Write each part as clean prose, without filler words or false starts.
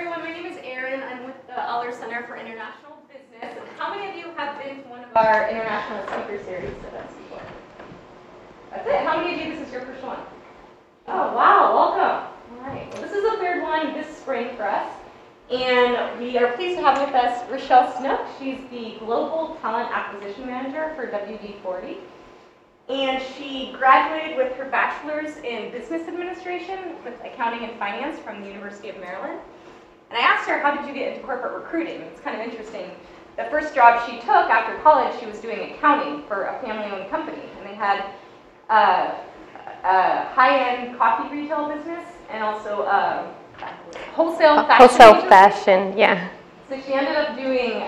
everyone, my name is Erin. I'm with the Aller Center for International Business. And how many of you have been to one of our international speaker series events before? That's it. How many of you, this is your first one? Oh, wow, welcome. All right, well, this is the third one this spring for us. And we are pleased to have with us Rachelle Snook. She's the Global Talent Acquisition Manager for WD-40. And she graduated with her bachelor's in business administration with accounting and finance from the University of Maryland. And I asked her, how did you get into corporate recruiting? It's kind of interesting. The first job she took after college, she was doing accounting for a family-owned company. And they had a high-end coffee retail business and also wholesale fashion. Yeah. So she ended up doing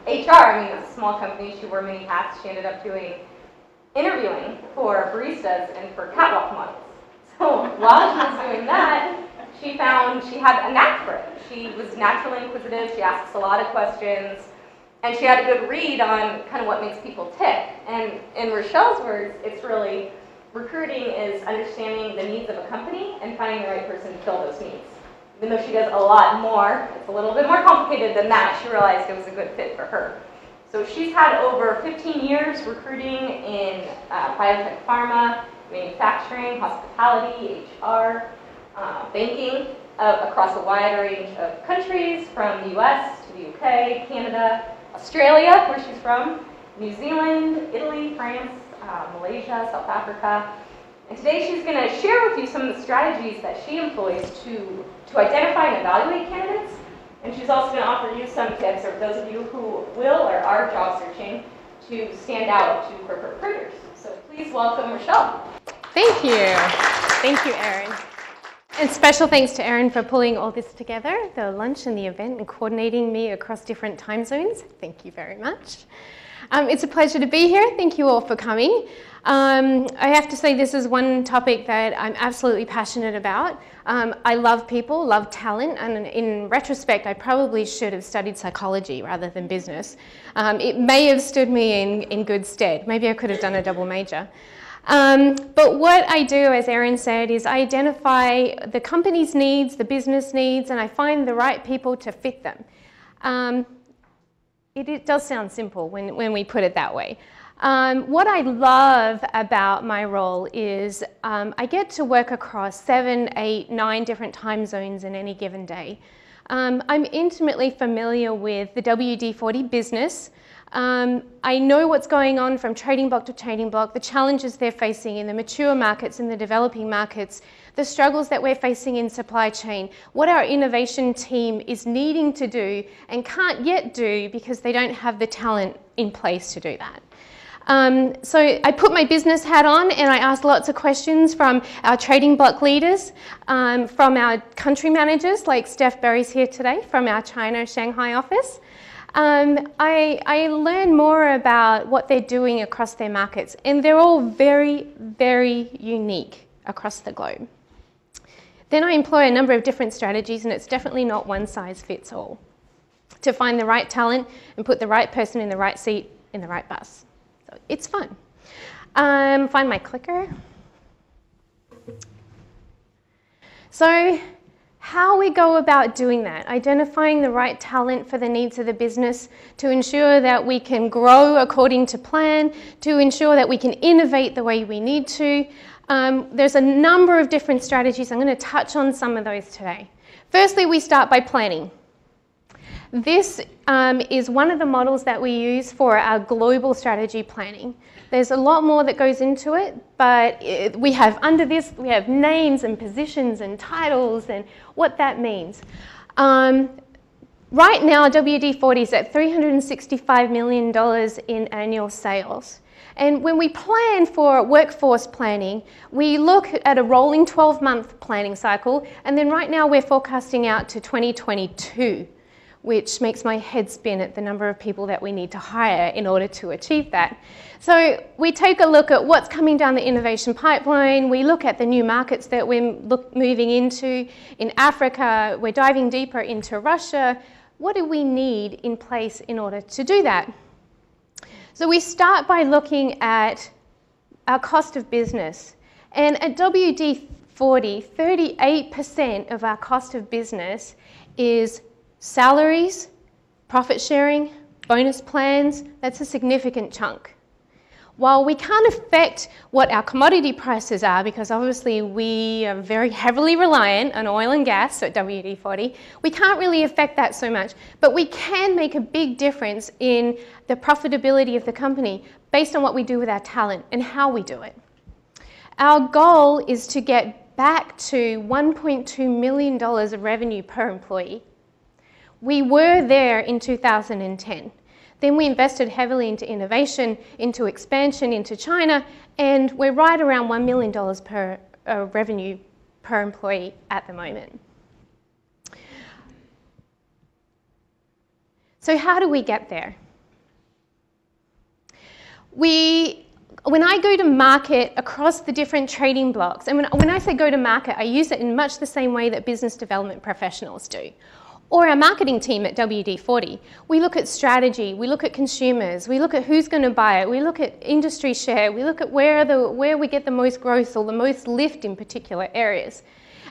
HR. I mean, it's a small company. She wore many hats. She ended up doing interviewing for baristas and for catwalk models. So while she was doing that, she found she had a knack for it. She was naturally inquisitive. She asked a lot of questions, and she had a good read on kind of what makes people tick. And in Rachelle's words, it's really recruiting is understanding the needs of a company and finding the right person to fill those needs. Even though she does a lot more, it's a little bit more complicated than that. She realized it was a good fit for her. So she's had over 15 years recruiting in biotech pharma, manufacturing, hospitality, HR, banking, across a wide range of countries, from the US to the UK, Canada, Australia, where she's from, New Zealand, Italy, France, Malaysia, South Africa. And today she's going to share with you some of the strategies that she employs to identify and evaluate candidates. And she's also going to offer you some tips, or those of you who will or are job searching, to stand out to corporate recruiters. So please welcome Rachelle. Thank you. Thank you, Erin. And special thanks to Erin for pulling all this together, the lunch and the event, and coordinating me across different time zones. Thank you very much. It's a pleasure to be here. Thank you all for coming. I have to say this is one topic that I'm absolutely passionate about. I love people, love talent, and in retrospect, I probably should have studied psychology rather than business. It may have stood me in good stead. Maybe I could have done a double major. But what I do, as Erin said, is I identify the company's needs, the business needs, and I find the right people to fit them. It does sound simple when we put it that way. What I love about my role is I get to work across 7, 8, 9 different time zones in any given day. I'm intimately familiar with the WD-40 business. I know what's going on from trading block to trading block, the challenges they're facing in the mature markets, in the developing markets, the struggles that we're facing in supply chain, what our innovation team is needing to do and can't yet do because they don't have the talent in place to do that. So I put my business hat on and I ask lots of questions from our trading block leaders, from our country managers like Steph Berry's here today from our China Shanghai office. I learn more about what they're doing across their markets, and they're all very, very unique across the globe. Then I employ a number of different strategies, and it's definitely not one size fits all, to find the right talent and put the right person in the right seat in the right bus. So it's fun. Find my clicker. So how we go about doing that, identifying the right talent for the needs of the business to ensure that we can grow according to plan, to ensure that we can innovate the way we need to. There's a number of different strategies. I'm going to touch on some of those today. Firstly, we start by planning. This is one of the models that we use for our global strategy planning. There's a lot more that goes into it, but we have under this, we have names and positions and titles and what that means. Right now, WD-40 is at $365 million in annual sales. And when we plan for workforce planning, we look at a rolling 12-month planning cycle, and then right now we're forecasting out to 2022, which makes my head spin at the number of people that we need to hire in order to achieve that. So we take a look at what's coming down the innovation pipeline, we look at the new markets that we're moving into. In Africa, we're diving deeper into Russia. What do we need in place in order to do that? So we start by looking at our cost of business. And at WD-40, 38% of our cost of business is salaries, profit sharing, bonus plans. That's a significant chunk. While we can't affect what our commodity prices are, because obviously we are very heavily reliant on oil and gas at WD-40, we can't really affect that so much, but we can make a big difference in the profitability of the company based on what we do with our talent and how we do it. Our goal is to get back to $1.2 million of revenue per employee. We were there in 2010. Then we invested heavily into innovation, into expansion into China, and we're right around $1 million per revenue per employee at the moment. So how do we get there? When I go to market across the different trading blocks, and when I say go to market, I use it in much the same way that business development professionals do. Or our marketing team at WD-40. We look at strategy, we look at consumers, we look at who's going to buy it, we look at industry share, we look at where we get the most growth or the most lift in particular areas.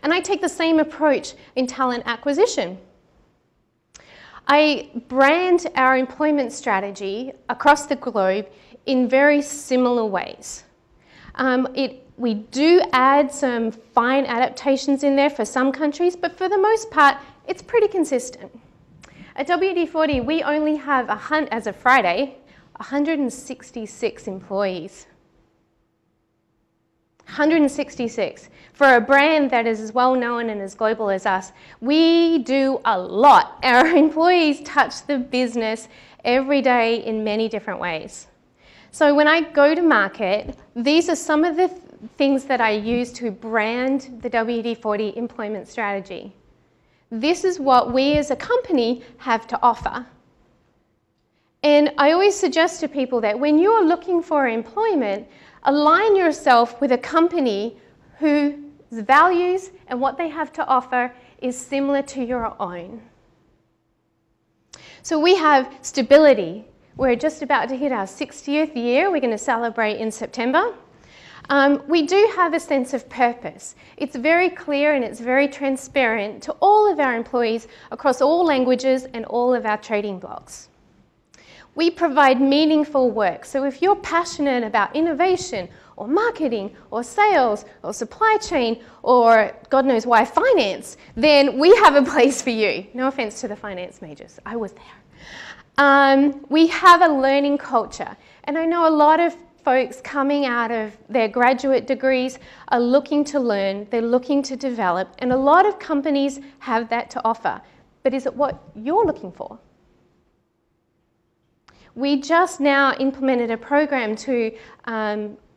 And I take the same approach in talent acquisition. I brand our employment strategy across the globe in very similar ways. We do add some fine adaptations in there for some countries, but for the most part, it's pretty consistent. At WD-40, we only have, as of Friday, 166 employees. 166. For a brand that is as well known and as global as us, we do a lot. Our employees touch the business every day in many different ways. So when I go to market, these are some of the things that I use to brand the WD-40 employment strategy. This is what we as a company have to offer. And I always suggest to people that when you're looking for employment, align yourself with a company whose values and what they have to offer is similar to your own. So we have stability. We're just about to hit our 60th year. We're going to celebrate in September. We do have a sense of purpose. It's very clear and it's very transparent to all of our employees across all languages and all of our trading blocks. We provide meaningful work. So if you're passionate about innovation or marketing or sales or supply chain or God knows why finance, then we have a place for you. No offense to the finance majors, I was there. We have a learning culture. And I know a lot of folks coming out of their graduate degrees are looking to learn, they're looking to develop, and a lot of companies have that to offer. But is it what you're looking for? We just now implemented a program to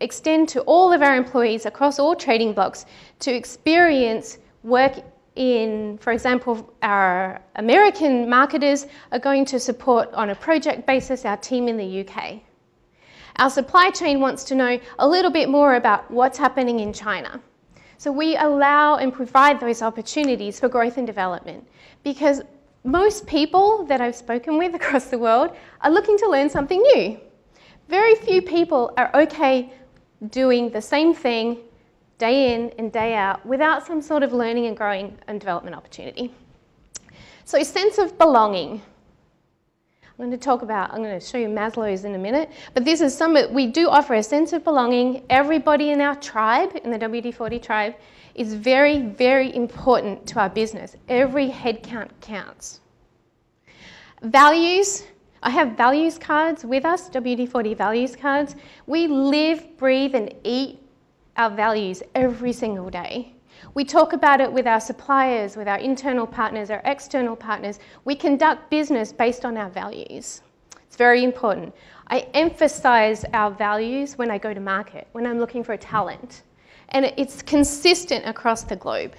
extend to all of our employees across all trading blocks to experience work in, for example, our American marketers are going to support on a project basis our team in the UK. Our supply chain wants to know a little bit more about what's happening in China. So we allow and provide those opportunities for growth and development because most people that I've spoken with across the world are looking to learn something new. Very few people are okay doing the same thing day in and day out without some sort of learning and growing and development opportunity. So sense of belonging. I'm going to show you Maslow's in a minute, but this is we do offer a sense of belonging. Everybody in our tribe, in the WD-40 tribe, is very, very important to our business. Every headcount counts. Values. I have values cards with us, WD-40 values cards. We live, breathe, and eat our values every single day. We talk about it with our suppliers, with our internal partners, our external partners. We conduct business based on our values. It's very important. I emphasize our values when I go to market, when I'm looking for a talent. And it's consistent across the globe.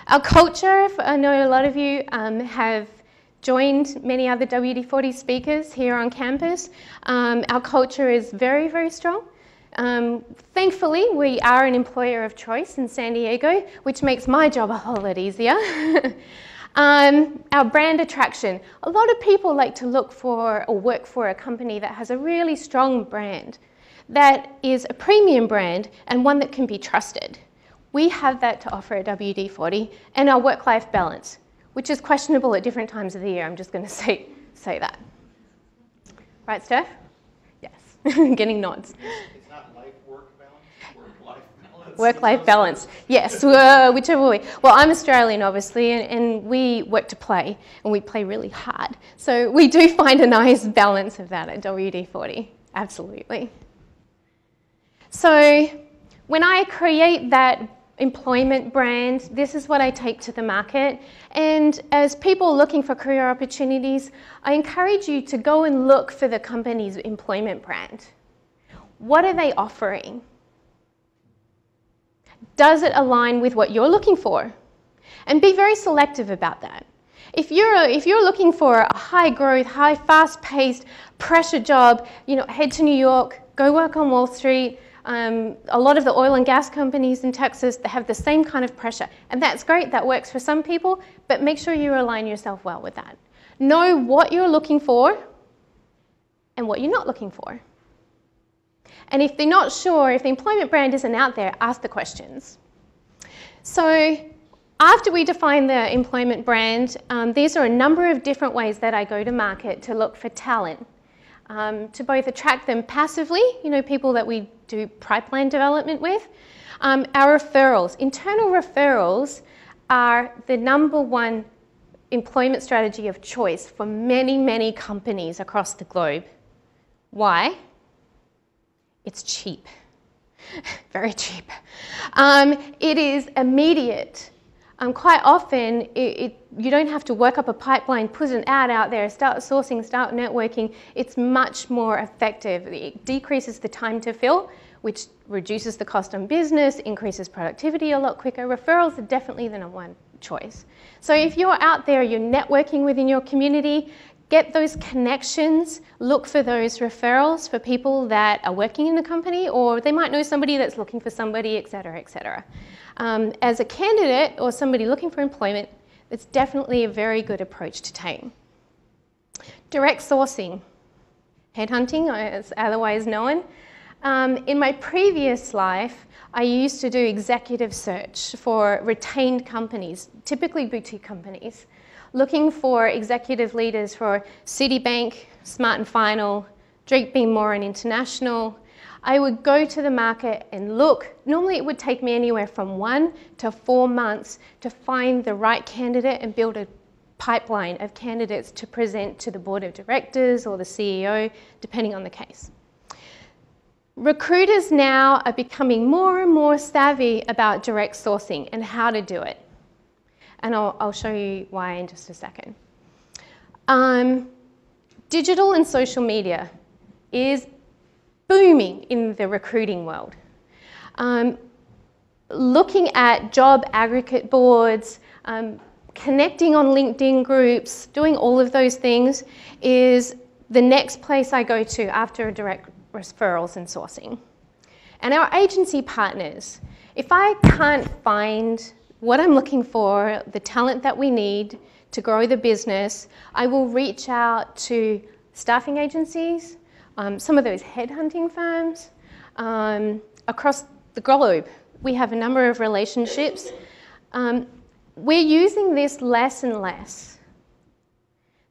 Our culture, I know a lot of you have joined many other WD-40 speakers here on campus. Our culture is very, very strong. Thankfully, we are an employer of choice in San Diego, which makes my job a whole lot easier. Our brand attraction. A lot of people like to look for or work for a company that has a really strong brand, that is a premium brand and one that can be trusted. We have that to offer at WD-40, and our work-life balance, which is questionable at different times of the year. I'm just going to say that. Right, Steph? Yes. Getting nods. It's not life-work balance, work-life balance. Work-life balance, yes, whichever way. Well, I'm Australian, obviously, and we work to play, and we play really hard. So we do find a nice balance of that at WD-40, absolutely. So when I create that employment brand, this is what I take to the market. And as people looking for career opportunities, I encourage you to go and look for the company's employment brand. What are they offering? Does it align with what you're looking for? And be very selective about that. If you're looking for a high growth, high fast paced pressure job, head to New York, go work on Wall Street. A lot of the oil and gas companies in Texas, they have the same kind of pressure. And that's great, that works for some people, but make sure you align yourself well with that. Know what you're looking for and what you're not looking for. And if they're not sure, if the employment brand isn't out there, ask the questions. So after we define the employment brand, these are a number of different ways that I go to market to look for talent. To both attract them passively, people that we do pipeline development with. Our referrals, internal referrals are the #1 employment strategy of choice for many, many companies across the globe. Why? It's cheap, very cheap. It is immediate. Quite often, you don't have to work up a pipeline, put an ad out there, start sourcing, start networking. It's much more effective. It decreases the time to fill, which reduces the cost on business, increases productivity a lot quicker. Referrals are definitely the #1 choice. So if you're out there, you're networking within your community, get those connections, look for those referrals for people that are working in the company, or they might know somebody that's looking for somebody, et cetera, et cetera. As a candidate or somebody looking for employment, it's definitely a very good approach to take. Direct sourcing, headhunting, as otherwise known. In my previous life, I used to do executive search for retained companies, typically boutique companies, looking for executive leaders for Citibank, Smart & Final, Drake Beam Moran International. I would go to the market and look. Normally it would take me anywhere from 1 to 4 months to find the right candidate and build a pipeline of candidates to present to the board of directors or the CEO, depending on the case. Recruiters now are becoming more and more savvy about direct sourcing and how to do it. And I'll show you why in just a second. Digital and social media is booming in the recruiting world. Looking at job aggregate boards, connecting on LinkedIn groups, doing all of those things is the next place I go to after direct referrals and sourcing. And our agency partners, if I can't find what I'm looking for, the talent that we need to grow the business, I will reach out to staffing agencies, some of those headhunting firms across the globe. We have a number of relationships. We're using this less and less.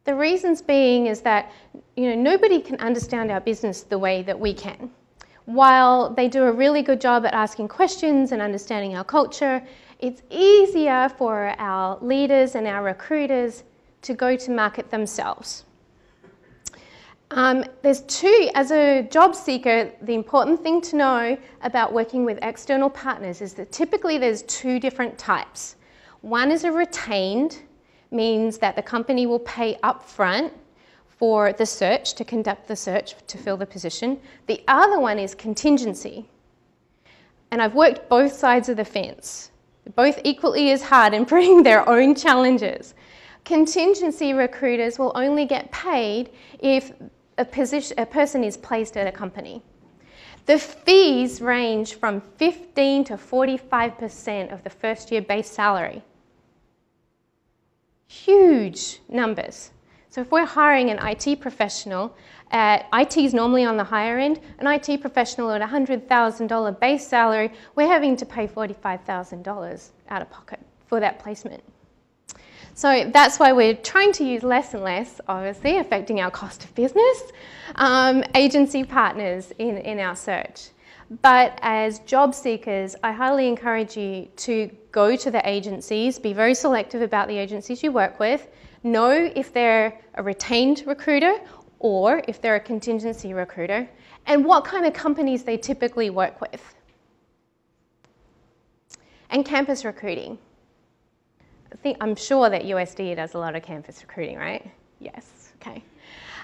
The reasons being is that nobody can understand our business the way that we can. While they do a really good job at asking questions and understanding our culture, it's easier for our leaders and our recruiters to go to market themselves. As a job seeker, the important thing to know about working with external partners is that typically there's 2 different types. One is a retained, means that the company will pay upfront for the search, to conduct the search to fill the position. The other one is contingency. And I've worked both sides of the fence. They're both equally as hard and bring their own challenges. Contingency recruiters will only get paid if a person is placed at a company. The fees range from 15 to 45% of the first year base salary. Huge numbers. So if we're hiring an IT professional, IT is normally on the higher end, an IT professional at $100,000 base salary, we're having to pay $45,000 out of pocket for that placement. So that's why we're trying to use less and less, obviously, affecting our cost of business, agency partners in our search. But as job seekers, I highly encourage you to go to the agencies, be very selective about the agencies you work with, know if they're a retained recruiter or if they're a contingency recruiter, and what kind of companies they typically work with. And campus recruiting. I'm sure that USD does a lot of campus recruiting, right? Yes, okay.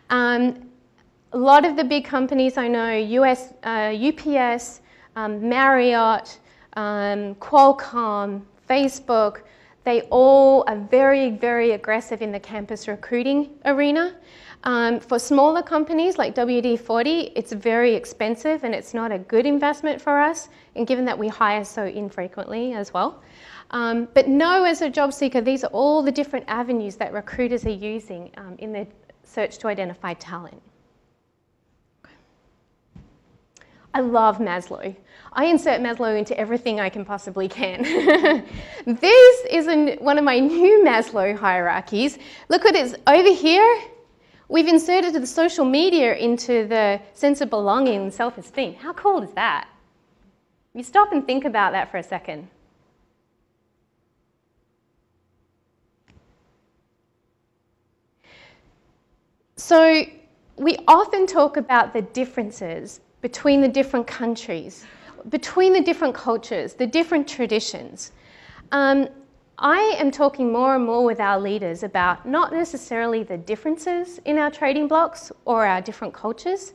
A lot of the big companies I know, UPS, Marriott, Qualcomm, Facebook, they all are very, very aggressive in the campus recruiting arena. For smaller companies like WD-40, it's very expensive and it's not a good investment for us, and given that we hire so infrequently as well. But know as a job seeker, these are all the different avenues that recruiters are using in their search to identify talent. I love Maslow. I insert Maslow into everything I can possibly can. This is one of my new Maslow hierarchies. Look at it over here. We've inserted the social media into the sense of belonging and self-esteem. How cool is that? You stop and think about that for a second. So we often talk about the differences between the different countries, between the different cultures, the different traditions. I am talking more and more with our leaders about not necessarily the differences in our trading blocks or our different cultures,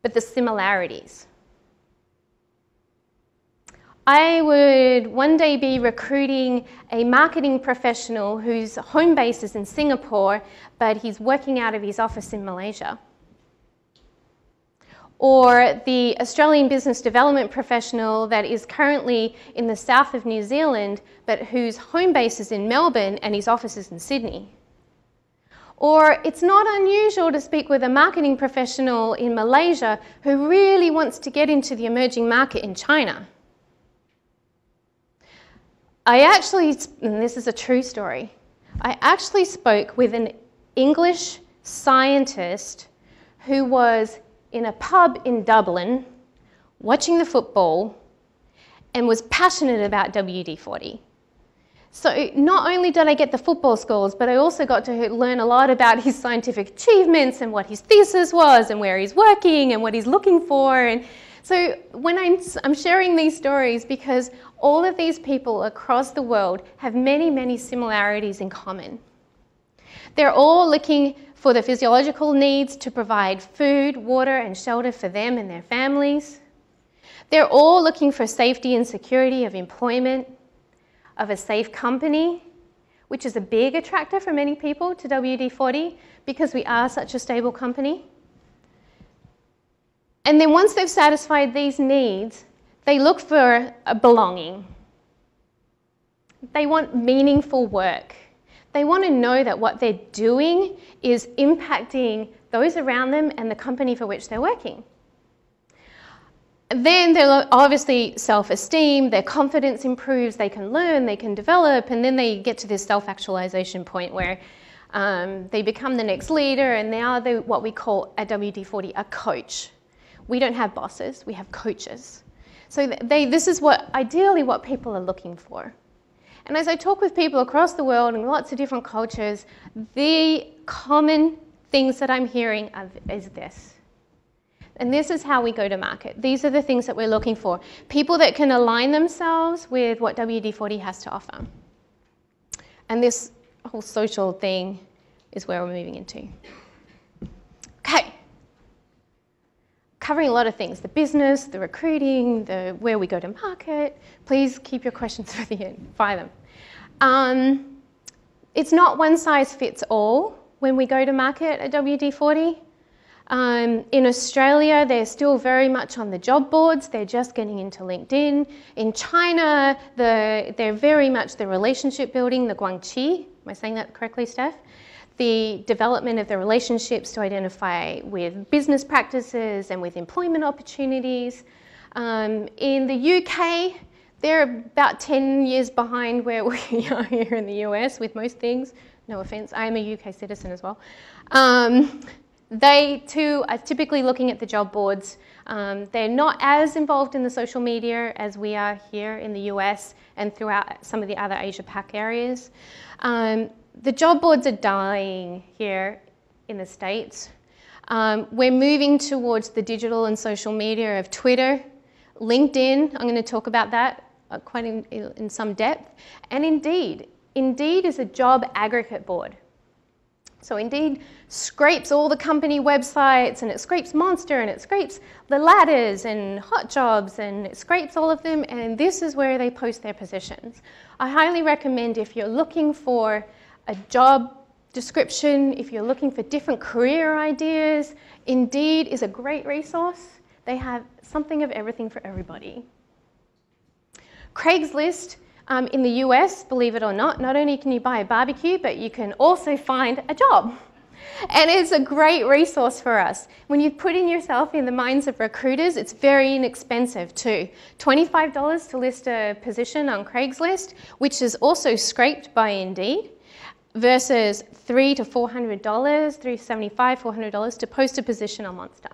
but the similarities. I would one day be recruiting a marketing professional whose home base is in Singapore, but he's working out of his office in Malaysia. Or the Australian business development professional that is currently in the south of New Zealand, but whose home base is in Melbourne and his office is in Sydney. Or it's not unusual to speak with a marketing professional in Malaysia who really wants to get into the emerging market in China. And this is a true story, I actually spoke with an English scientist who was in a pub in Dublin watching the football and was passionate about WD-40. So not only did I get the football scores, but I also got to learn a lot about his scientific achievements and what his thesis was and where he's working and what he's looking for. And so when I'm sharing these stories because all of these people across the world have many, many similarities in common. They're all looking for the physiological needs to provide food, water, and shelter for them and their families. They're all looking for safety and security of employment, of a safe company, which is a big attractor for many people to WD-40 because we are such a stable company. And then once they've satisfied these needs, they look for a belonging. They want meaningful work. They want to know that what they're doing is impacting those around them and the company for which they're working. Then they're obviously self-esteem, their confidence improves, they can learn, they can develop, and then they get to this self-actualization point where they become the next leader, and now they're what we call at WD-40 a coach. We don't have bosses, we have coaches. So this is ideally what people are looking for. And as I talk with people across the world in lots of different cultures, the common things that I'm hearing is this. And this is how we go to market. These are the things that we're looking for. People that can align themselves with what WD-40 has to offer. And this whole social thing is where we're moving into. Okay. Covering a lot of things, the business, the recruiting, where we go to market. Please keep your questions for the end, fire them. It's not one size fits all when we go to market at WD-40. In Australia, they're still very much on the job boards. They're just getting into LinkedIn. In China, they're very much the relationship building, the guangqi. Am I saying that correctly, Steph? the development of the relationships to identify with business practices and with employment opportunities. In the UK, they're about 10 years behind where we are here in the US with most things. No offense, I am a UK citizen as well. They too are typically looking at the job boards. They're not as involved in the social media as we are here in the US and throughout some of the other Asia Pac areas. The job boards are dying here in the States. We're moving towards the digital and social media of Twitter, LinkedIn. I'm going to talk about that quite in some depth. And Indeed. Indeed is a job aggregate board. So Indeed scrapes all the company websites, and it scrapes Monster, and it scrapes the Ladders and Hot Jobs, and it scrapes all of them, and this is where they post their positions. I highly recommend, if you're looking for a job description, if you're looking for different career ideas, Indeed is a great resource. They have something of everything for everybody. Craigslist in the US, believe it or not only can you buy a barbecue, but you can also find a job. And it's a great resource for us. When you put in yourself in the minds of recruiters, it's very inexpensive too. $25 to list a position on Craigslist, which is also scraped by Indeed, versus $300 to $400, $375, $400 to post a position on Monster.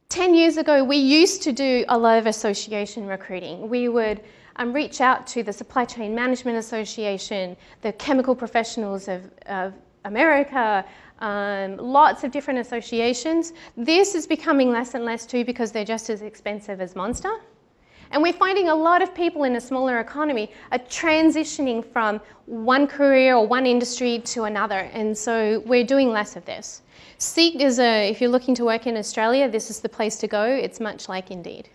10 years ago, we used to do a lot of association recruiting. We would reach out to the Supply Chain Management Association, the Chemical Professionals of America, lots of different associations. This is becoming less and less too, because they're just as expensive as Monster. And we're finding a lot of people in a smaller economy are transitioning from one career or one industry to another, and so we're doing less of this. Seek is if you're looking to work in Australia, this is the place to go. It's much like Indeed.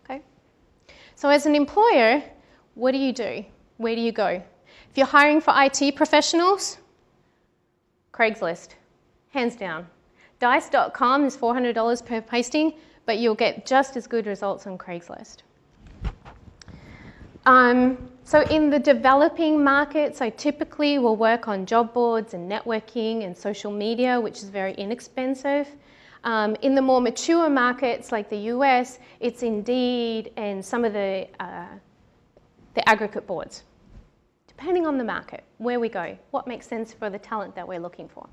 Okay. So as an employer, what do you do? Where do you go? If you're hiring for IT professionals, Craigslist, hands down. Dice.com is $400 per posting, but you'll get just as good results on Craigslist. So in the developing markets, I typically will work on job boards and networking and social media, which is very inexpensive. In the more mature markets like the US, it's Indeed and some of the aggregate boards, depending on the market, where we go, what makes sense for the talent that we're looking for.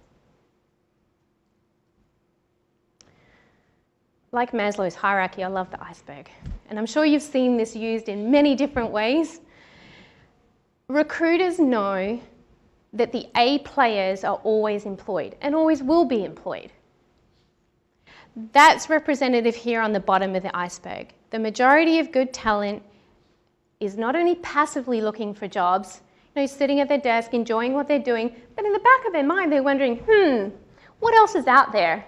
Like Maslow's hierarchy, I love the iceberg. And I'm sure you've seen this used in many different ways. Recruiters know that the A players are always employed and always will be employed. That's representative here on the bottom of the iceberg. The majority of good talent is not only passively looking for jobs, sitting at their desk, enjoying what they're doing, but in the back of their mind, they're wondering, what else is out there?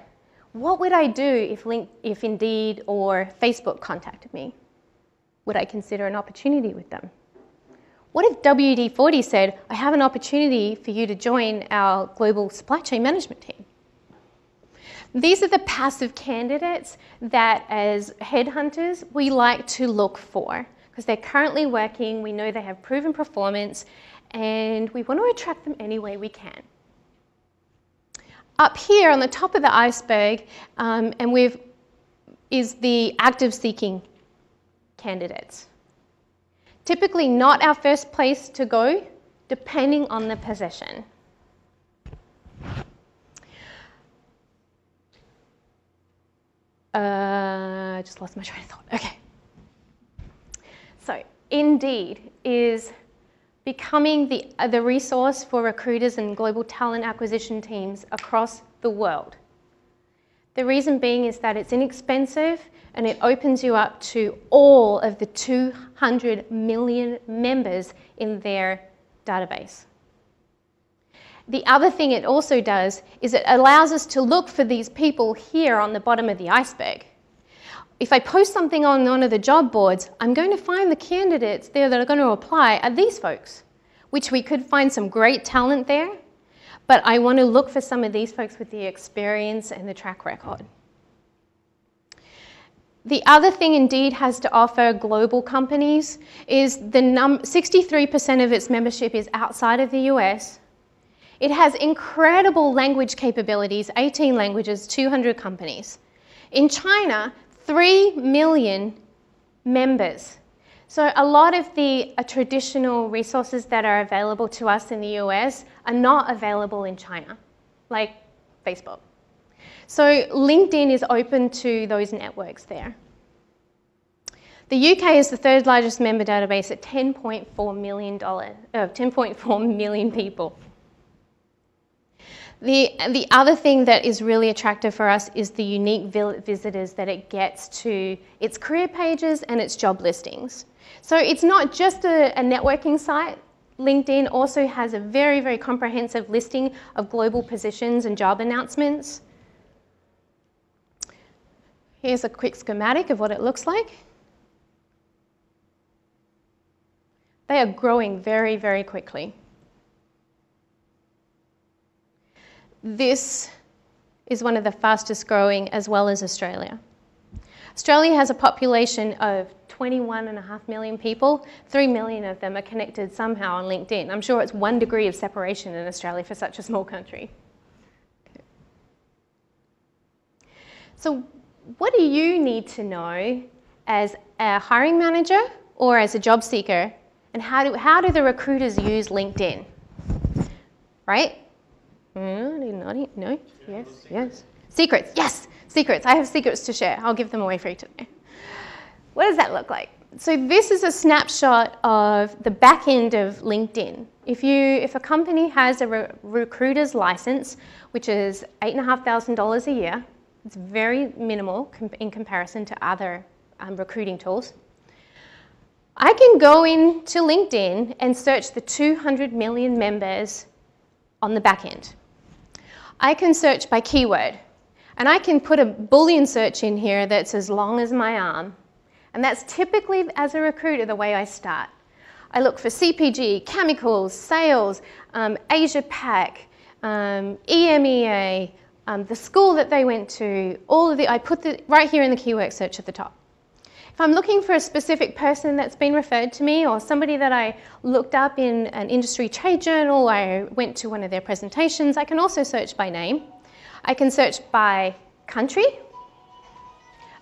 What would I do if Indeed or Facebook contacted me? Would I consider an opportunity with them? What if WD-40 said, I have an opportunity for you to join our global supply chain management team? These are the passive candidates that, as headhunters, we like to look for, because they're currently working, we know they have proven performance, and we want to attract them any way we can. Up here on the top of the iceberg, is the active seeking candidates. Typically not our first place to go, depending on the position. I just lost my train of thought. Okay. So Indeed is becoming the resource for recruiters and global talent acquisition teams across the world. The reason being is that it's inexpensive and it opens you up to all of the 200 million members in their database. The other thing it also does is it allows us to look for these people here on the bottom of the iceberg. If I post something on one of the job boards, I'm going to find the candidates there that are going to apply are these folks, which we could find some great talent there, but I want to look for some of these folks with the experience and the track record. The other thing Indeed has to offer global companies is 63% of its membership is outside of the US. It has incredible language capabilities, 18 languages, 200 companies. In China, 3 million members. So a lot of the traditional resources that are available to us in the US are not available in China, like Facebook. So LinkedIn is open to those networks there. The UK is the third largest member database at $10.4 million people. The other thing that is really attractive for us is the unique visitors that it gets to its career pages and its job listings. So it's not just a networking site. LinkedIn also has a very, very comprehensive listing of global positions and job announcements. Here's a quick schematic of what it looks like. They are growing very, very quickly. This is one of the fastest growing, as well as Australia. Australia has a population of 21.5 million people. 3 million of them are connected somehow on LinkedIn. I'm sure it's 1 degree of separation in Australia for such a small country. Okay. So what do you need to know as a hiring manager or as a job seeker, and how do the recruiters use LinkedIn? Right? No? Yes. Secrets, yes! Secrets. I have secrets to share. I'll give them away free today. What does that look like? So this is a snapshot of the back end of LinkedIn. If a company has a recruiter's license, which is $8,500 a year, it's very minimal in comparison to other recruiting tools. I can go into LinkedIn and search the 200 million members on the back end. I can search by keyword, and I can put a Boolean search in here that's as long as my arm. And that's typically, as a recruiter, the way I start. I look for CPG, chemicals, sales, Asia Pac, EMEA, the school that they went to, I put right here in the keyword search at the top. If I'm looking for a specific person that's been referred to me, or somebody that I looked up in an industry trade journal, I went to one of their presentations, I can also search by name. I can search by country.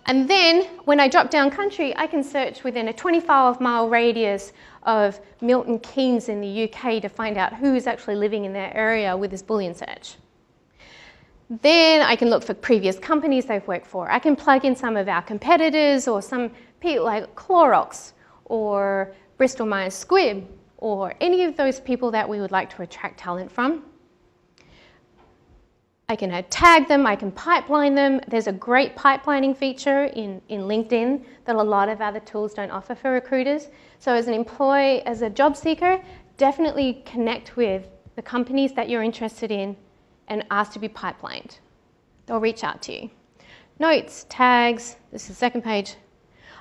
And then when I drop down country, I can search within a 25-mile radius of Milton Keynes in the UK to find out who is actually living in that area with this Boolean search. Then I can look for previous companies they've worked for. I can plug in some of our competitors or some people like Clorox or Bristol Myers Squibb or any of those people that we would like to attract talent from. I can tag them, I can pipeline them. There's a great pipelining feature in LinkedIn that a lot of other tools don't offer for recruiters. So as an employee, as a job seeker, definitely connect with the companies that you're interested in and ask to be pipelined. They'll reach out to you. Notes, tags, this is the second page.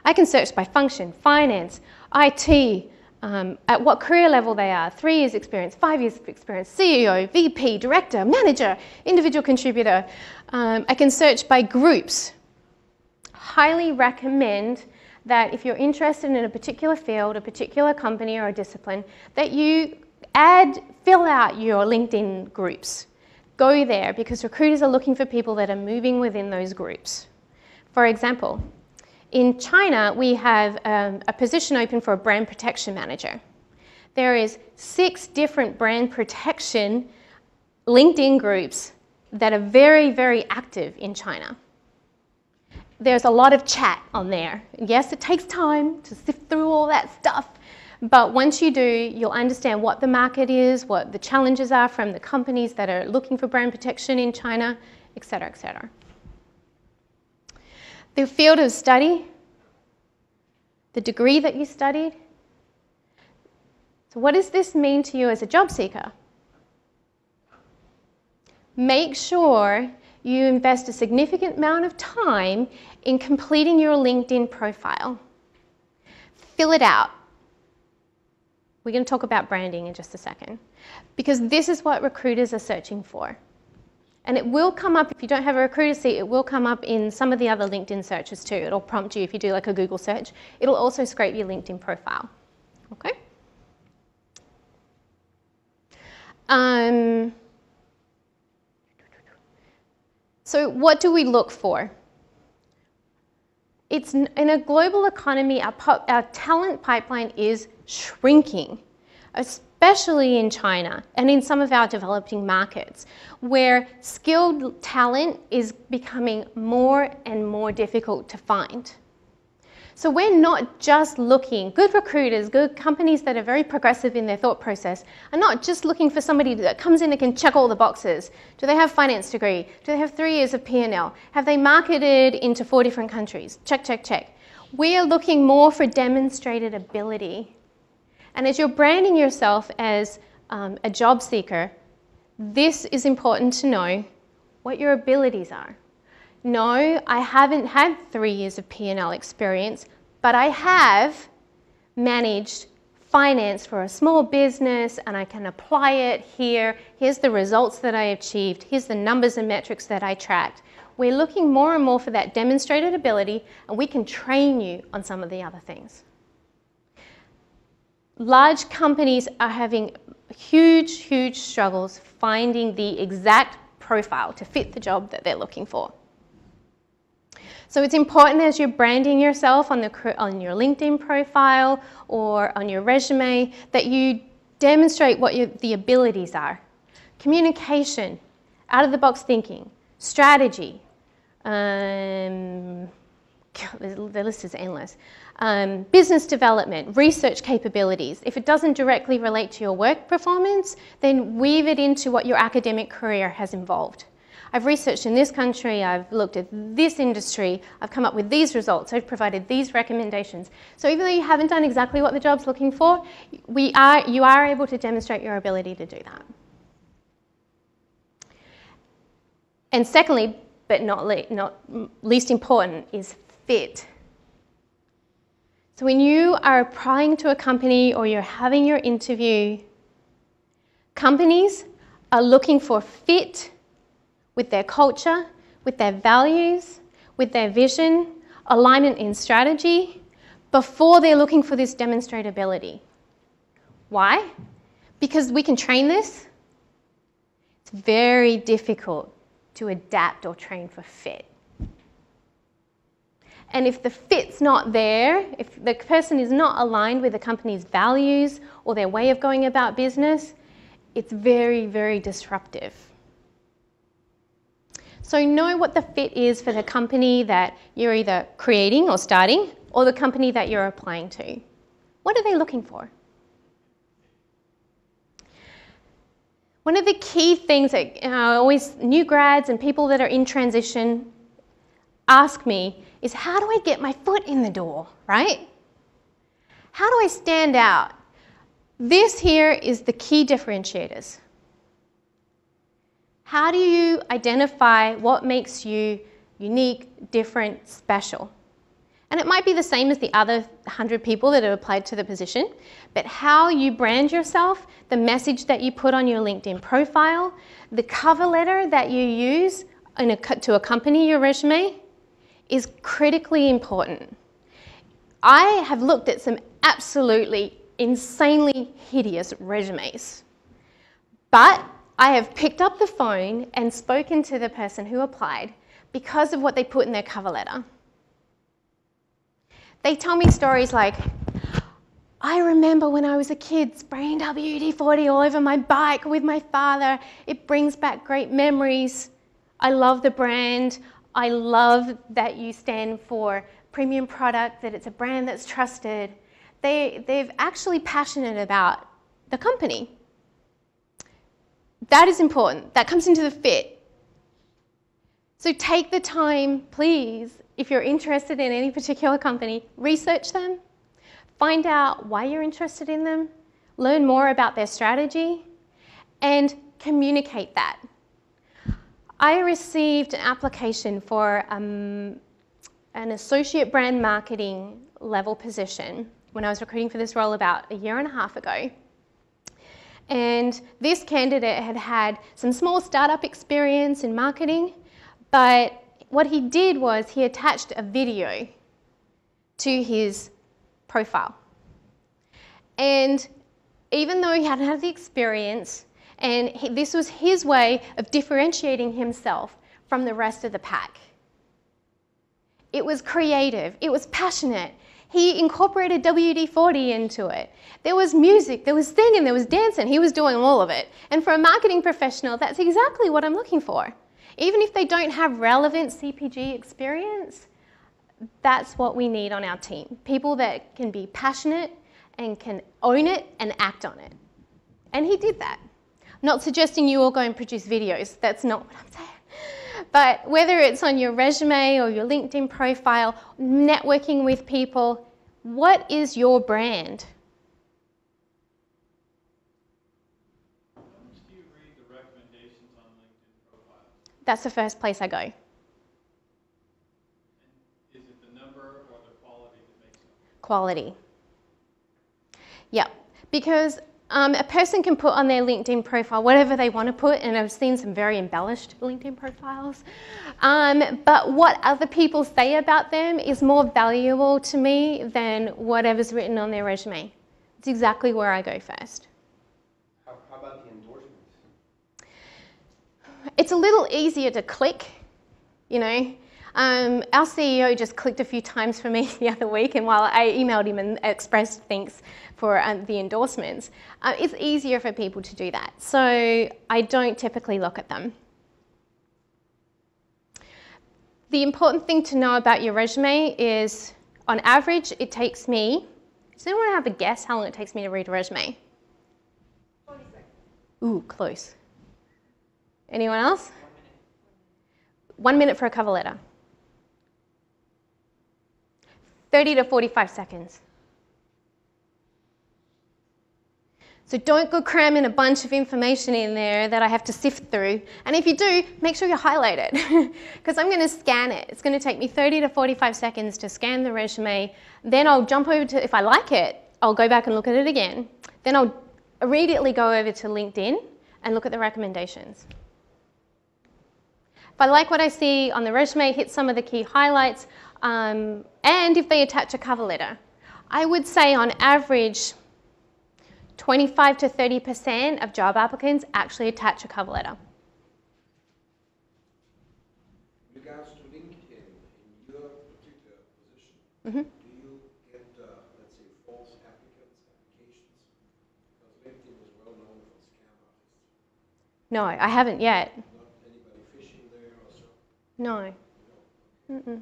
I can search by function, finance, IT, at what career level they are, 3 years experience, 5 years experience, CEO, VP, director, manager, individual contributor. I can search by groups. Highly recommend that if you're interested in a particular field, a particular company or a discipline, that you fill out your LinkedIn groups. Go there because recruiters are looking for people that are moving within those groups. For example, in China, we have a position open for a brand protection manager. There is 6 different brand protection LinkedIn groups that are very, very active in China. There's a lot of chat on there. Yes, it takes time to sift through all that stuff, but once you do, you'll understand what the market is, what the challenges are from the companies that are looking for brand protection in China, et cetera, et cetera. The field of study, the degree that you studied. So what does this mean to you as a job seeker? Make sure you invest a significant amount of time in completing your LinkedIn profile. Fill it out. We're going to talk about branding in just a second, because this is what recruiters are searching for. And it will come up, if you don't have a recruiter seat, it will come up in some of the other LinkedIn searches too. It'll prompt you if you do like a Google search. It'll also scrape your LinkedIn profile. Okay? So what do we look for? It's in a global economy, our talent pipeline is shrinking, especially in China and in some of our developing markets, where skilled talent is becoming more and more difficult to find. So we're not just looking, good recruiters, good companies that are very progressive in their thought process, are not just looking for somebody that comes in and can check all the boxes. Do they have a finance degree? Do they have 3 years of P&L? Have they marketed into 4 different countries? Check, check, check. We are looking more for demonstrated ability. And as you're branding yourself as a job seeker, this is important to know what your abilities are. No, I haven't had 3 years of P&L experience, but I have managed finance for a small business and I can apply it here. Here's the results that I achieved. Here's the numbers and metrics that I tracked. We're looking more and more for that demonstrated ability, and we can train you on some of the other things. Large companies are having huge, huge struggles finding the exact profile to fit the job that they're looking for. So it's important as you're branding yourself on your LinkedIn profile or on your resume that you demonstrate what the abilities are. Communication, out-of-the-box thinking, strategy, the list is endless. Business development, research capabilities. If it doesn't directly relate to your work performance, then weave it into what your academic career has involved. I've researched in this country, I've looked at this industry, I've come up with these results, I've provided these recommendations. So even though you haven't done exactly what the job's looking for, you are able to demonstrate your ability to do that. And secondly, but not least important, is fit. So when you are applying to a company or you're having your interview, companies are looking for fit with their culture, with their values, with their vision, alignment in strategy, before they're looking for this demonstrability. Why? Because we can train this. It's very difficult to adapt or train for fit. And if the fit's not there, if the person is not aligned with the company's values or their way of going about business, it's very, very disruptive. So know what the fit is for the company that you're either creating or starting, or the company that you're applying to. What are they looking for? One of the key things that always new grads and people that are in transition ask me is, how do I get my foot in the door, right? How do I stand out? This here is the key differentiators. How do you identify what makes you unique, different, special? And it might be the same as the other 100 people that have applied to the position, but how you brand yourself, the message that you put on your LinkedIn profile, the cover letter that you use to accompany your resume is critically important. I have looked at some absolutely insanely hideous resumes, but I have picked up the phone and spoken to the person who applied because of what they put in their cover letter. They tell me stories like, I remember when I was a kid spraying WD-40 all over my bike with my father. It brings back great memories. I love the brand. I love that you stand for premium product, that it's a brand that's trusted. They're actually passionate about the company. That is important. That comes into the fit. So take the time, please, if you're interested in any particular company, research them, find out why you're interested in them, learn more about their strategy, and communicate that. I received an application for an associate brand marketing level position when I was recruiting for this role about 1.5 years ago. And this candidate had had some small startup experience in marketing, but what he did was he attached a video to his profile. And even though he hadn't had the experience, and this was his way of differentiating himself from the rest of the pack. It was creative, it was passionate. He incorporated WD-40 into it. There was music, there was singing, there was dancing. He was doing all of it. And for a marketing professional, that's exactly what I'm looking for. Even if they don't have relevant CPG experience, that's what we need on our team. People that can be passionate and can own it and act on it. And he did that. I'm not suggesting you all go and produce videos. That's not what I'm saying. But whether it's on your resume or your LinkedIn profile, networking with people, what is your brand? How much do you read the recommendations on LinkedIn profiles? That's the first place I go. And is it the number or the quality that makes it? Quality. Yeah, because a person can put on their LinkedIn profile whatever they want to put, and I've seen some very embellished LinkedIn profiles. But what other people say about them is more valuable to me than whatever's written on their resume. It's exactly where I go first. How about the endorsements? It's a little easier to click, you know. Our CEO just clicked a few times for me the other week, and while I emailed him and expressed thanks for the endorsements, it's easier for people to do that. So I don't typically look at them. The important thing to know about your resume is, on average, it takes me, does anyone have a guess how long it takes me to read a resume? 20 seconds. Ooh, close. Anyone else? 1 minute for a cover letter. 30 to 45 seconds. So don't go cramming a bunch of information in there that I have to sift through. And if you do, make sure you highlight it, because I'm going to scan it. It's going to take me 30 to 45 seconds to scan the resume. Then I'll jump over to, if I like it, I'll go back and look at it again. Then I'll immediately go over to LinkedIn and look at the recommendations. If I like what I see on the resume, hit some of the key highlights, and if they attach a cover letter. I would say on average, 25 to 30% of job applicants actually attach a cover letter. In regards to LinkedIn, in your particular position, Mm-hmm. do you get, let's say, false applications? Because LinkedIn is well known for scam artists. No, I haven't yet. Not anybody phishing there or so? No. Mm-mm.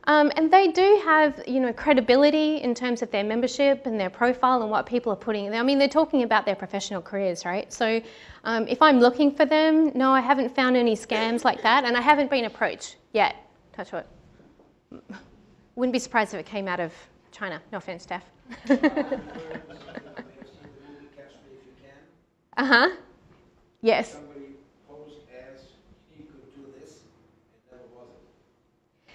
And they do have, you know, credibility in terms of their membership and their profile and what people are putting in there. I mean, they're talking about their professional careers, right? So if I'm looking for them, no, I haven't found any scams like that, and I haven't been approached yet. Touch wood. Wouldn't be surprised if it came out of China. No offense, Steph. Uh-huh. Yes. Somebody posed as he could do this and never was it.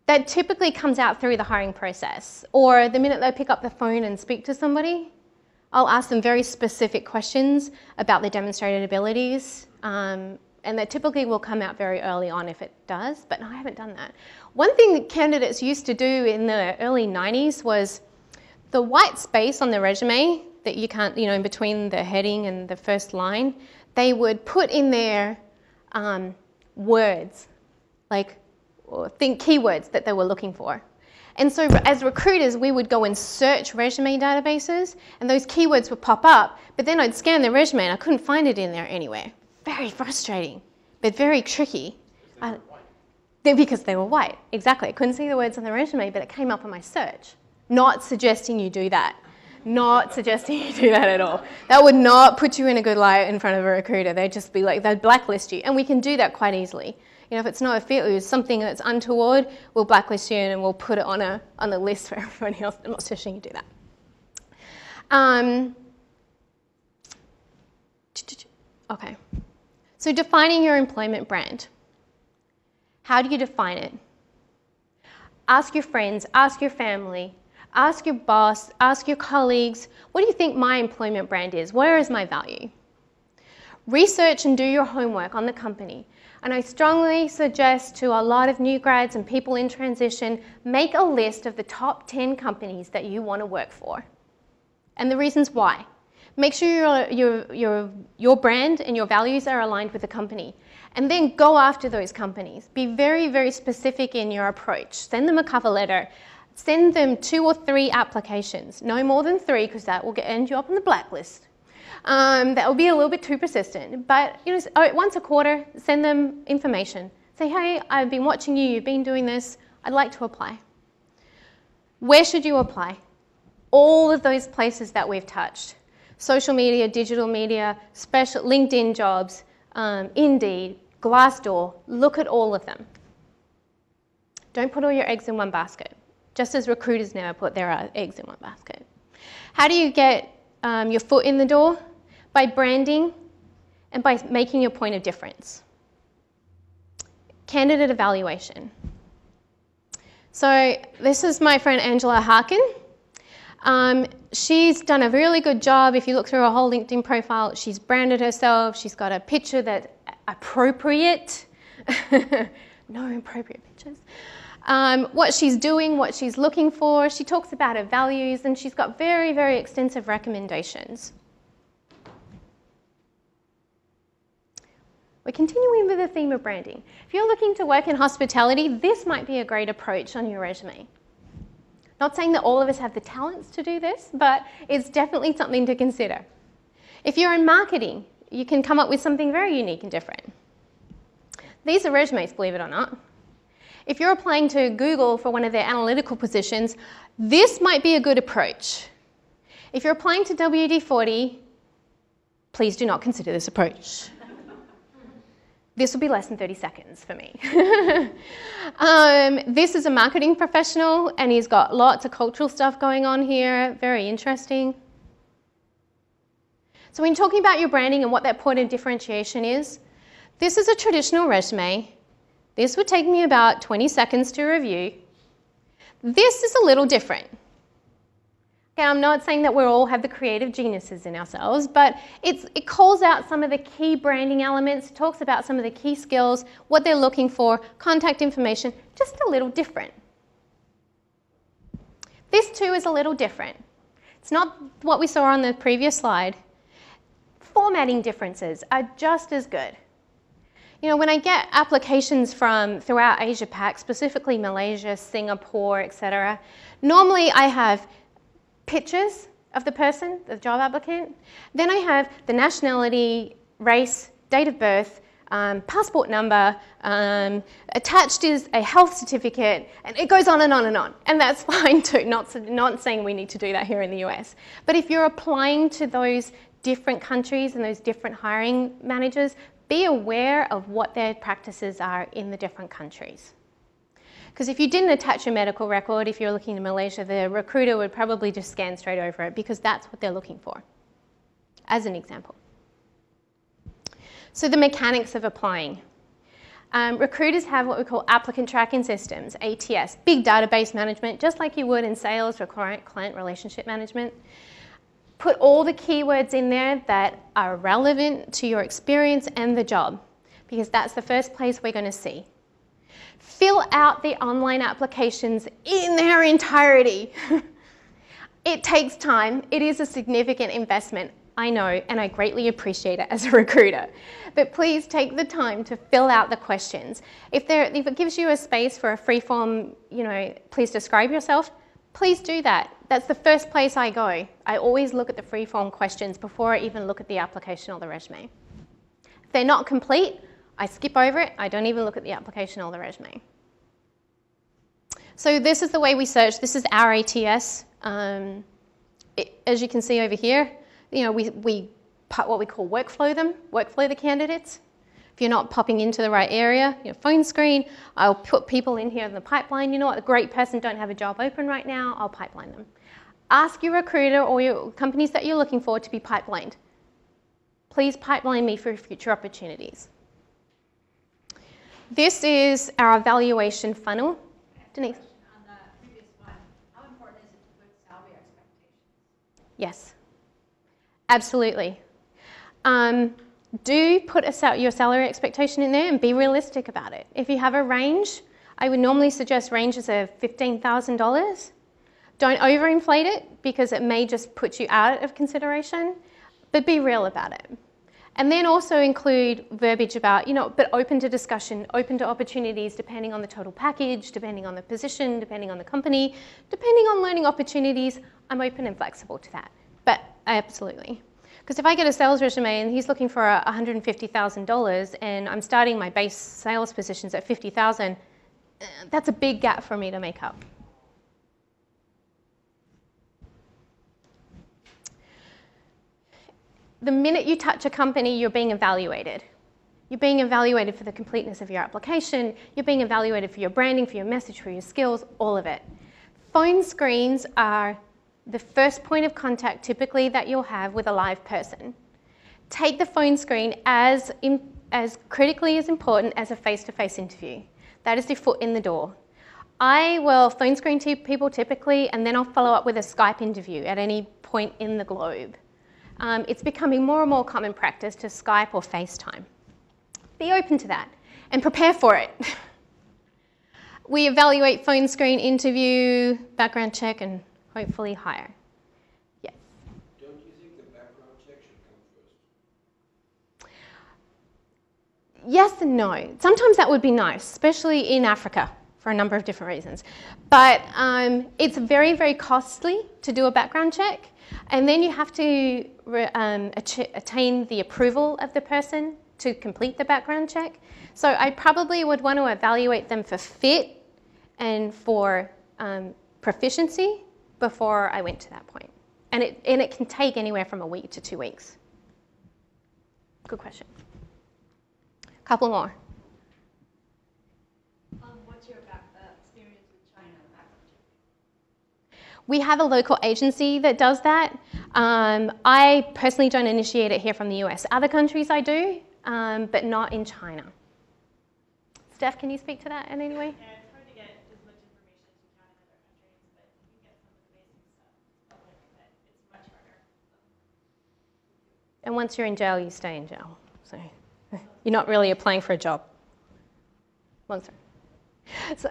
That typically comes out through the hiring process, or the minute they pick up the phone and speak to somebody, I'll ask them very specific questions about their demonstrated abilities, and that typically will come out very early on if it does, but no, I haven't done that. One thing that candidates used to do in the early 90s was the white space on the resume that you can't, you know, in between the heading and the first line, they would put in there words, like, or think keywords that they were looking for. And so as recruiters, we would go and search resume databases, and those keywords would pop up, but then I'd scan the resume and I couldn't find it in there anywhere. Very frustrating, but very tricky. Because they were white, exactly. I couldn't see the words on the resume, but it came up on my search. Not suggesting you do that. Not suggesting you do that at all. That would not put you in a good light in front of a recruiter. They'd just be like, they'd blacklist you. And we can do that quite easily. You know, if it's not a fit, it's something that's untoward, we'll blacklist you and we'll put it on a list for everybody else. I'm not suggesting you do that. Okay. So defining your employment brand. How do you define it? Ask your friends, ask your family, Ask your boss, ask your colleagues, what do you think my employment brand is? Where is my value? Research and do your homework on the company. And I strongly suggest to a lot of new grads and people in transition, make a list of the top 10 companies that you want to work for. And the reasons why. Make sure your brand and your values are aligned with the company. And then go after those companies. Be very, very specific in your approach. Send them a cover letter. Send them 2 or 3 applications. No more than 3, because that will end you up on the blacklist. That will be a little bit too persistent. But once a quarter, send them information. Say, hey, I've been watching you. You've been doing this. I'd like to apply. Where should you apply? All of those places that we've touched. Social media, digital media, special LinkedIn jobs, Indeed, Glassdoor. Look at all of them. Don't put all your eggs in one basket. Just as recruiters never put their eggs in one basket. How do you get your foot in the door? By branding and by making your point of difference. Candidate evaluation. So this is my friend Angela Harkin. She's done a really good job. If you look through her whole LinkedIn profile, she's branded herself. She's got a picture that's appropriate. No inappropriate pictures. What she's doing, what she's looking for. She talks about her values, and she's got very, very extensive recommendations. We're continuing with the theme of branding. If you're looking to work in hospitality, this might be a great approach on your resume. Not saying that all of us have the talents to do this, but it's definitely something to consider. If you're in marketing, you can come up with something very unique and different. These are resumes, believe it or not. If you're applying to Google for one of their analytical positions, this might be a good approach. If you're applying to WD-40, please do not consider this approach. This will be less than 30 seconds for me. This is a marketing professional, and he's got lots of cultural stuff going on here. Very interesting. So when talking about your branding and what that point of differentiation is, this is a traditional resume. This would take me about 20 seconds to review. This is a little different. Okay, I'm not saying that we all have the creative geniuses in ourselves, but it calls out some of the key branding elements, talks about some of the key skills, what they're looking for, contact information, just a little different. This too is a little different. It's not what we saw on the previous slide. Formatting differences are just as good. You know, when I get applications from throughout Asia Pac, specifically Malaysia, Singapore, etc., normally I have pictures of the person, the job applicant. Then I have the nationality, race, date of birth, passport number, attached is a health certificate, and it goes on and on and on. And that's fine too, not saying we need to do that here in the US. But if you're applying to those different countries and those different hiring managers, be aware of what their practices are in the different countries. Because if you didn't attach your medical record, if you're looking in Malaysia, the recruiter would probably just scan straight over it because that's what they're looking for, as an example. So the mechanics of applying. Recruiters have what we call applicant tracking systems, ATS, big database management, just like you would in sales or client relationship management. Put all the keywords in there that are relevant to your experience and the job, because that's the first place we're going to see. Fill out the online applications in their entirety. It takes time. It is a significant investment, I know, and I greatly appreciate it as a recruiter. But please take the time to fill out the questions. If it gives you a space for a free form, please describe yourself, please do that. That's the first place I go. I always look at the free form questions before I even look at the application or the resume. If they're not complete, I skip over it. I don't even look at the application or the resume. So this is the way we search. This is our ATS. As you can see over here, we what we call workflow the candidates. If you're not popping into the right area, your phone screen, I'll put people in here in the pipeline. You know what, a great person don't have a job open right now, I'll pipeline them. Ask your recruiter or your companies that you're looking for to be pipelined. Please pipeline me for future opportunities. This is our evaluation funnel. Denise? On the previous one, how important is it to put Yes, absolutely. Do put your salary expectation in there and be realistic about it. If you have a range, I would normally suggest ranges of $15,000. Don't overinflate it because it may just put you out of consideration, but be real about it. And then also include verbiage about, but open to discussion, open to opportunities depending on the total package, depending on the position, depending on the company, depending on learning opportunities. I'm open and flexible to that, but absolutely. Because if I get a sales resume and he's looking for $150,000 and I'm starting my base sales positions at $50,000, that's a big gap for me to make up. The minute you touch a company, you're being evaluated. You're being evaluated for the completeness of your application. You're being evaluated for your branding, for your message, for your skills, all of it. Phone screens are the first point of contact typically that you'll have with a live person. Take the phone screen as critically as important as a face-to-face interview. That is the foot in the door. I will phone screen people typically, and then I'll follow up with a Skype interview at any point in the globe. It's becoming more and more common practice to Skype or FaceTime. Be open to that and prepare for it. We evaluate phone screen, interview, background check, and hopefully hire. Yes? Don't you think the background check should come first? Yes and no. Sometimes that would be nice, especially in Africa for a number of different reasons. But it's very, very costly to do a background check. And then you have to attain the approval of the person to complete the background check. So I probably would want to evaluate them for fit and for proficiency before I went to that point. And it can take anywhere from a week to 2 weeks. Good question. Couple more. What's your experience with China background check? We have a local agency that does that. I personally don't initiate it here from the US. Other countries I do, but not in China. Steph, can you speak to that in any way? Yeah, it's hard to get as much information as you can in other countries, but you can get some of the basic stuff public, but it's much harder. And once you're in jail, you stay in jail. So you're not really applying for a job. Long term. So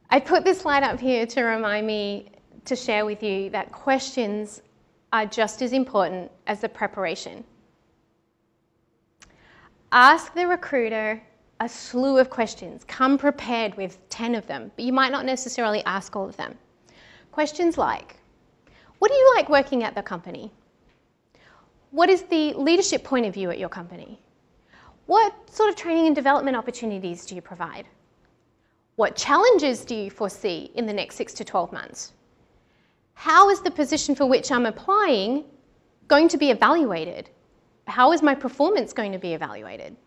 I put this slide up here to remind me to share with you that questions are just as important as the preparation. Ask the recruiter a slew of questions. Come prepared with 10 of them, but you might not necessarily ask all of them. Questions like, what do you like working at the company? What is the leadership point of view at your company? What sort of training and development opportunities do you provide? What challenges do you foresee in the next 6 to 12 months? How is the position for which I'm applying going to be evaluated? How is my performance going to be evaluated?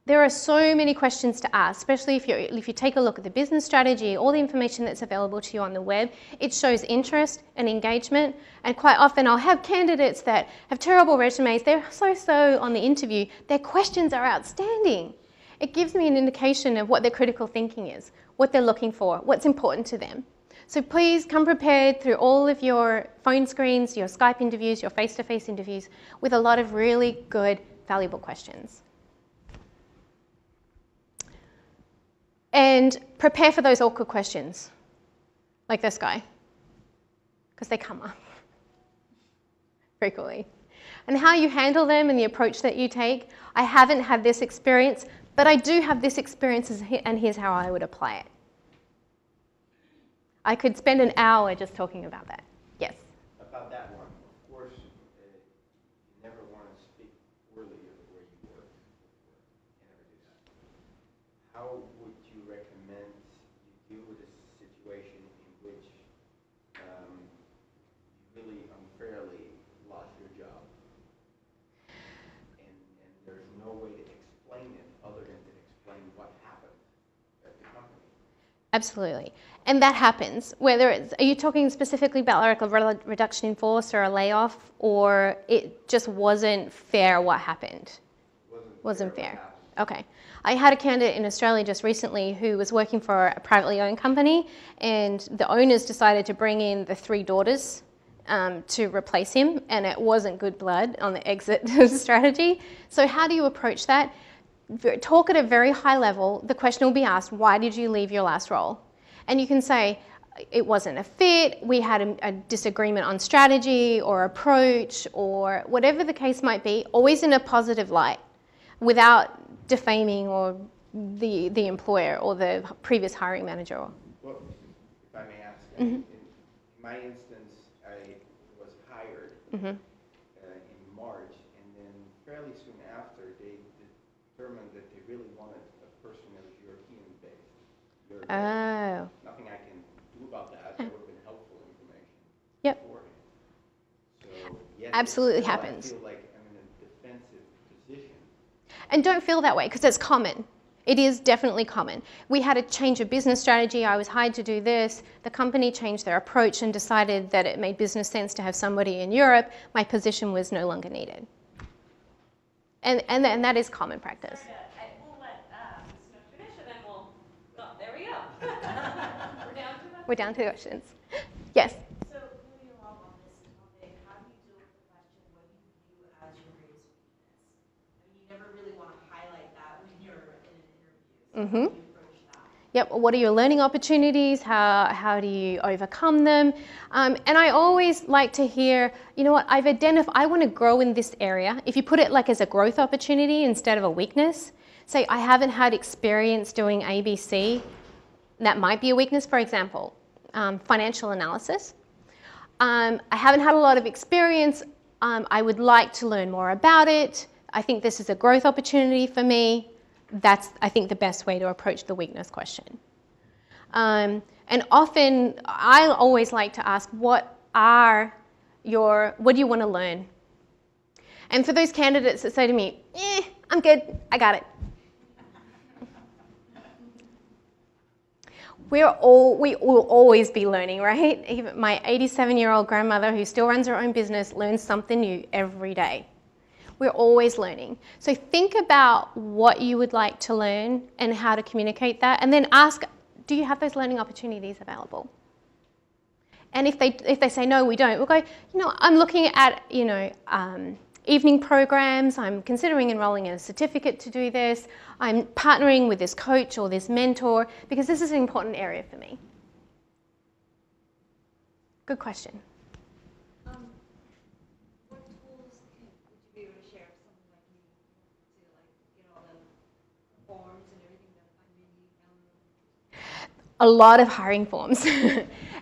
There are so many questions to ask, especially if you take a look at the business strategy, all the information that's available to you on the web. It shows interest and engagement, and quite often I'll have candidates that have terrible resumes. They're so on the interview. Their questions are outstanding. It gives me an indication of what their critical thinking is, what they're looking for, what's important to them. So please come prepared through all of your phone screens, your Skype interviews, your face-to-face interviews with a lot of really good, valuable questions. And prepare for those awkward questions, like this guy, because they come up frequently. And how you handle them and the approach that you take, I haven't had this experience, but I do have this experience, and here's how I would apply it. I could spend an hour just talking about that. Yes? About that one, of course, you never want to speak poorly of where you work. You never do that. How would you recommend you deal with a situation in which you really unfairly lost your job? And there's no way to explain it other than to explain what happened at the company. Absolutely. And that happens, whether it's, are you talking specifically about like a reduction in force or a layoff, or it just wasn't fair what happened? Wasn't fair. Okay. I had a candidate in Australia just recently who was working for a privately owned company, and the owners decided to bring in the 3 daughters to replace him, and it wasn't good blood on the exit strategy. So how do you approach that? Talk at a very high level. The question will be asked, why did you leave your last role? And you can say, it wasn't a fit, we had a disagreement on strategy or approach, or whatever the case might be, always in a positive light, without defaming or the employer or the previous hiring manager. Well, if I may ask, Mm-hmm. in my instance, I was hired Mm-hmm. in March, and then fairly soon after, they determined that they really wanted a person that was European-based. Oh. Nothing I can do about that. That would have been helpful information Yep. beforehand. So, yes, Absolutely still, happens. I feel like I'm in a defensive position. And don't feel that way, because it's common. It is definitely common. We had a change of business strategy. I was hired to do this. The company changed their approach and decided that it made business sense to have somebody in Europe. My position was no longer needed. And that is common practice. We'll let Snook finish, and then we'll. Oh, there we go. We're down to questions. Yes. So moving along on this topic, how do you deal with the question, what do you view as your greatest weakness? I mean, you never really want to highlight that when you're in an interview. So how do you approach that? Yep. What are your learning opportunities? How do you overcome them? And I always like to hear, you know what, I've identified, I want to grow in this area. If you put it like as a growth opportunity instead of a weakness, say I haven't had experience doing ABC, that might be a weakness. For example, financial analysis. I haven't had a lot of experience. I would like to learn more about it. I think this is a growth opportunity for me. That's, I think, the best way to approach the weakness question. And often, I always like to ask, what do you want to learn? And for those candidates that say to me, I'm good, I got it. We will always be learning, right? Even my 87-year-old grandmother who still runs her own business learns something new every day. We're always learning. So think about what you would like to learn and how to communicate that, and then ask, do you have those learning opportunities available? And if they say, no, we don't, we'll go, I'm looking at, evening programs, I'm considering enrolling in a certificate to do this, I'm partnering with this coach or this mentor, because this is an important area for me. Good question. What tools would you be able to share with someone like me to get all the forms and everything that I may need down the road? A lot of hiring forms.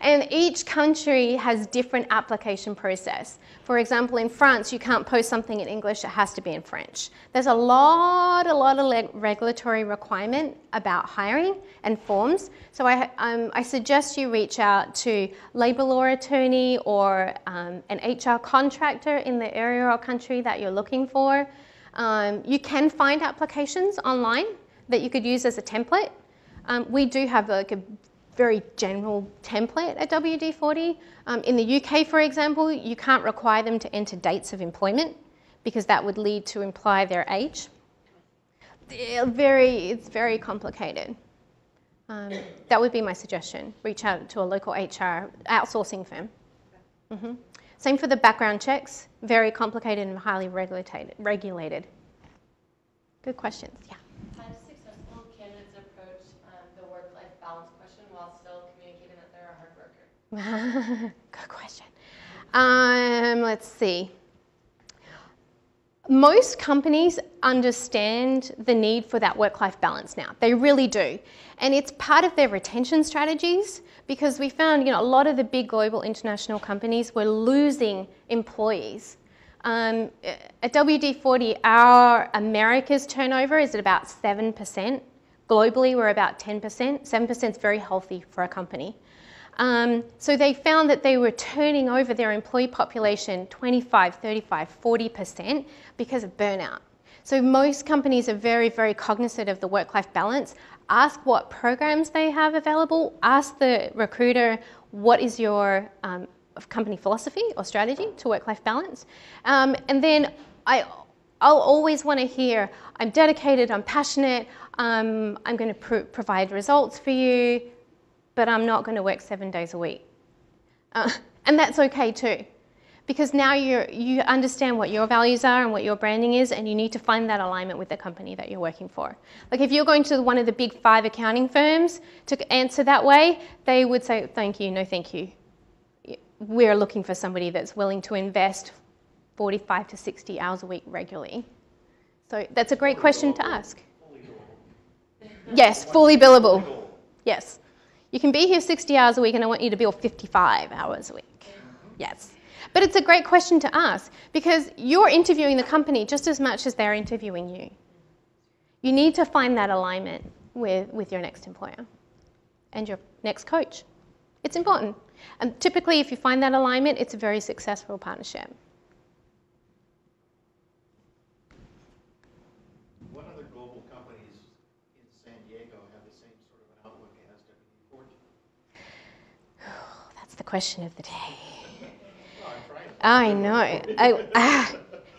And each country has different application process. For example, in France, you can't post something in English, it has to be in French. There's a lot of regulatory requirement about hiring and forms. So I suggest you reach out to labor law attorney or an HR contractor in the area or country that you're looking for. You can find applications online that you could use as a template. We do have a very general template at WD-40. In the UK, for example, you can't require them to enter dates of employment because that would lead to imply their age. It's very complicated. That would be my suggestion. Reach out to a local HR outsourcing firm. Mm-hmm. Same for the background checks. Very complicated and highly regulated. Good questions. Yeah. How do successful candidates approach the work-life balance question while still communicating that they're a hard worker? Good question. Let's see. Most companies understand the need for that work-life balance now. They really do. And it's part of their retention strategies because we found, a lot of the big global international companies were losing employees. At WD-40, our America's turnover is at about 7%. Globally, we're about 10%. 7% is very healthy for a company. So they found that they were turning over their employee population 25, 35, 40% because of burnout. So most companies are very, very cognizant of the work-life balance. Ask what programs they have available. Ask the recruiter, what is your company philosophy or strategy to work-life balance? And then I I'll always want to hear, I'm dedicated, I'm passionate, I'm going to provide results for you, but I'm not going to work 7 days a week. And that's okay too, because now you understand what your values are and what your branding is, and you need to find that alignment with the company that you're working for. Like if you're going to one of the big 5 accounting firms to answer that way, they would say, thank you, no thank you. We're looking for somebody that's willing to invest 45 to 60 hours a week regularly. So that's a great question to ask. Yes, fully billable. Yes. You can be here 60 hours a week and I want you to bill 55 hours a week. Yes. But it's a great question to ask because you're interviewing the company just as much as they're interviewing you. You need to find that alignment with your next employer and your next coach. It's important. And typically, if you find that alignment, it's a very successful partnership. What other global companies in San Diego have the same sort of an outlook as WD-40? That's the question of the day. Well, I'm trying. I know.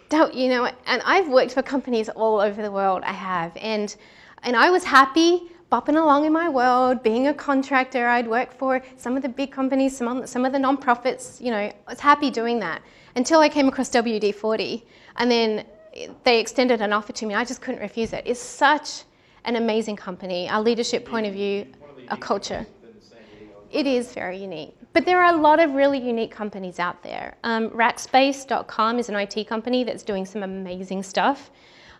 Don't you know? And I've worked for companies all over the world. I have, and I was happy bopping along in my world, being a contractor. I'd worked for some of the big companies, some of the non-profits. You know, I was happy doing that until I came across WD-40, and then they extended an offer to me. I just couldn't refuse it. It's such an amazing company. Our leadership point of view, our culture. It is very unique. But there are a lot of really unique companies out there. Rackspace.com is an IT company that's doing some amazing stuff.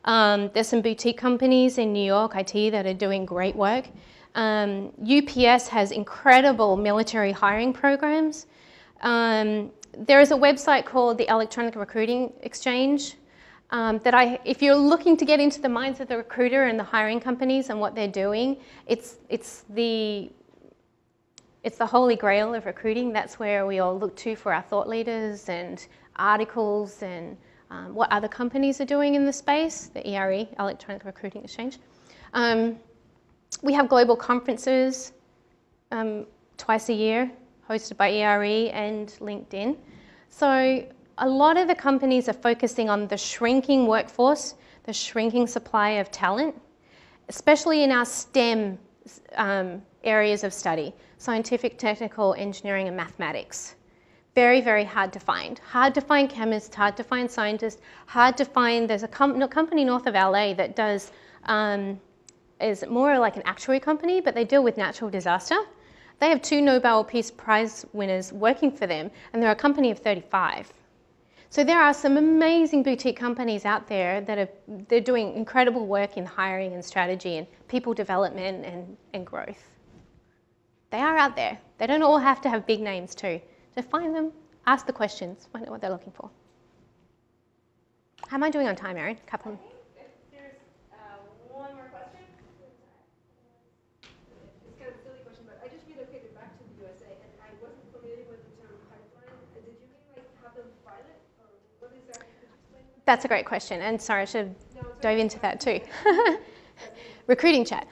There's some boutique companies in New York, IT, that are doing great work. UPS has incredible military hiring programs. There is a website called the Electronic Recruiting Exchange if you're looking to get into the minds of the recruiter and the hiring companies and what they're doing, it's the holy grail of recruiting. That's where we all look to for our thought leaders and articles and what other companies are doing in the space, the ERE, Electronic Recruiting Exchange. We have global conferences twice a year hosted by ERE and LinkedIn. So a lot of the companies are focusing on the shrinking workforce, the shrinking supply of talent, especially in our STEM areas of study, scientific, technical, engineering, and mathematics. Very, very hard to find. Hard to find chemists, hard to find scientists, hard to find, there's a company north of LA that does, is more like an actuary company, but they deal with natural disaster. They have 2 Nobel Peace Prize winners working for them, and they're a company of 35. So there are some amazing boutique companies out there that they're doing incredible work in hiring and strategy and people development and growth. They are out there. They don't all have to have big names too. So find them, ask the questions, find out what they're looking for. How am I doing on time, Erin? Couple. I think if there's one more question. It's kind of a silly question, but I just relocated back to the USA and I wasn't familiar with the term pipeline. Did you mean like have them file it, or what exactly? Could you explain that? That's a great question, and sorry, I should have dove into that too. Recruiting chat.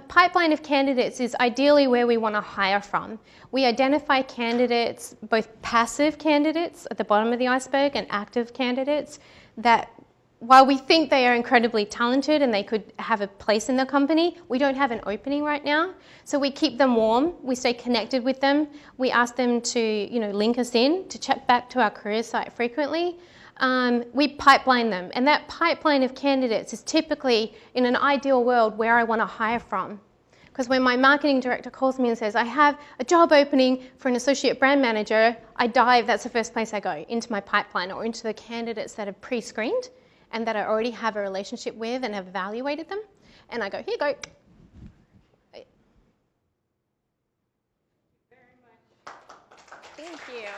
Pipeline of candidates is ideally where we want to hire from. We identify candidates, both passive candidates at the bottom of the iceberg and active candidates that, while we think they are incredibly talented and they could have a place in the company, we don't have an opening right now. So we keep them warm, we stay connected with them, we ask them to link us in, to check back to our career site frequently. We pipeline them, and that pipeline of candidates is typically, in an ideal world, where I want to hire from. Because when my marketing director calls me and says, I have a job opening for an associate brand manager, I dive, that's the first place I go, into my pipeline or into the candidates that are pre-screened and that I already have a relationship with and have evaluated them. And I go, here you go. Thank you very much. Thank you.